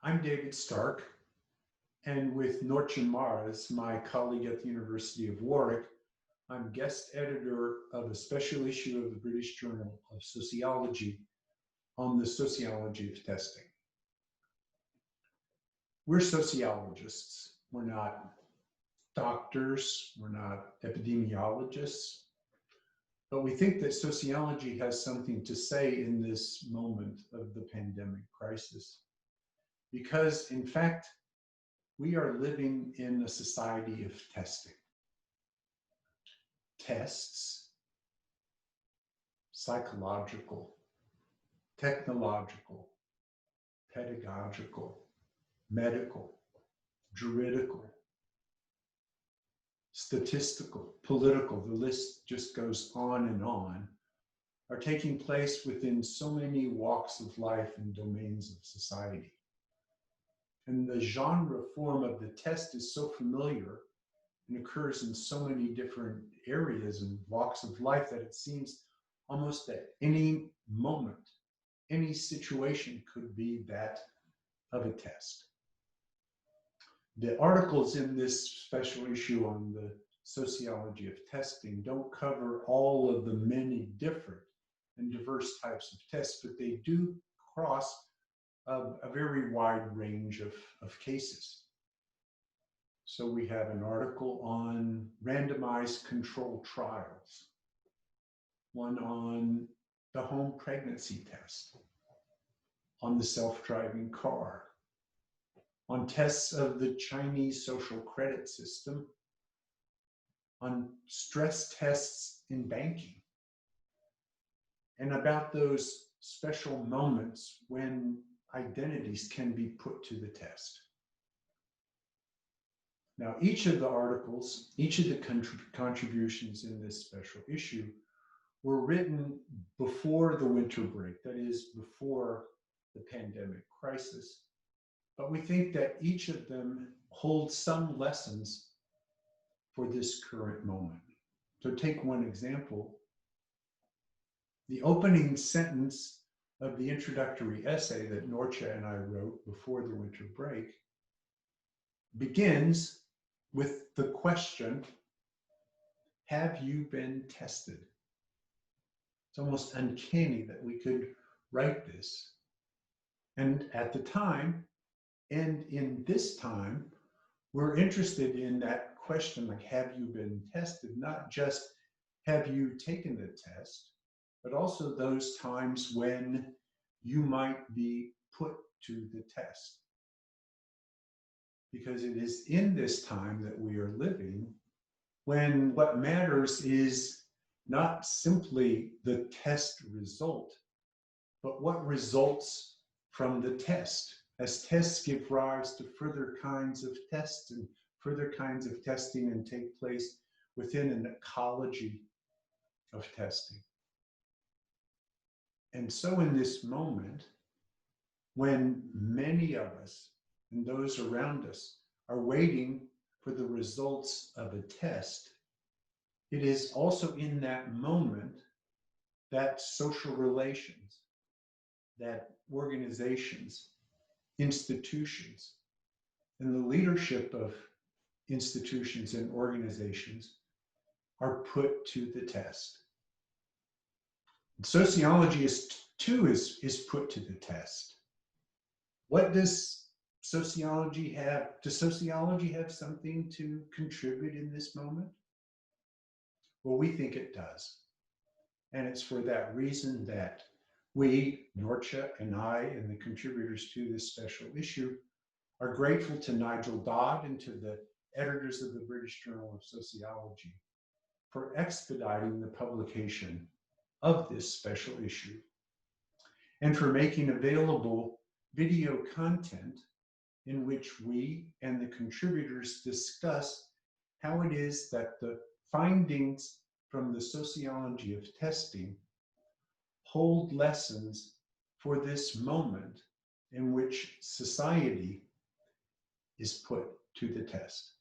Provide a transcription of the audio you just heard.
I'm David Stark, and with Nortje Maras, my colleague at the University of Warwick, I'm guest editor of a special issue of the British Journal of Sociology on the sociology of testing. We're sociologists. We're not doctors, we're not epidemiologists, but we think that sociology has something to say in this moment of the pandemic crisis. Because, in fact, we are living in a society of testing. Tests, psychological, technological, pedagogical, medical, juridical, statistical, political, the list just goes on, are taking place within so many walks of life and domains of society. And the genre form of the test is so familiar and occurs in so many different areas and walks of life that it seems almost at any moment, any situation could be that of a test. The articles in this special issue on the sociology of testing don't cover all of the many different and diverse types of tests, but they do cross a very wide range of cases. So we have an article on randomized controlled trials, one on the home pregnancy test, on the self-driving car, on tests of the Chinese social credit system, on stress tests in banking, and about those special moments when identities can be put to the test. Now, each of the articles, each of the contributions in this special issue were written before the winter break, that is, before the pandemic crisis. But we think that each of them holds some lessons for this current moment. So take one example. The opening sentence of the introductory essay that Nortje and I wrote before the winter break begins with the question, have you been tested? It's almost uncanny that we could write this. And at the time, and in this time, we're interested in that question, like, have you been tested? Not just have you taken the test, but also those times when you might be put to the test. Because it is in this time that we are living when what matters is not simply the test result, but what results from the test, as tests give rise to further kinds of tests and further kinds of testing and take place within an ecology of testing. And so in this moment, when many of us and those around us are waiting for the results of a test, it is also in that moment that social relations, that organizations, institutions, and the leadership of institutions and organizations are put to the test. Sociology too is put to the test. What does sociology have? Does sociology have something to contribute in this moment? Well, we think it does. And it's for that reason that we, Nortje and I, and the contributors to this special issue, are grateful to Nigel Dodd and to the editors of the British Journal of Sociology for expediting the publication of this special issue and for making available video content in which we and the contributors discuss how it is that the findings from the sociology of testing hold lessons for this moment in which society is put to the test.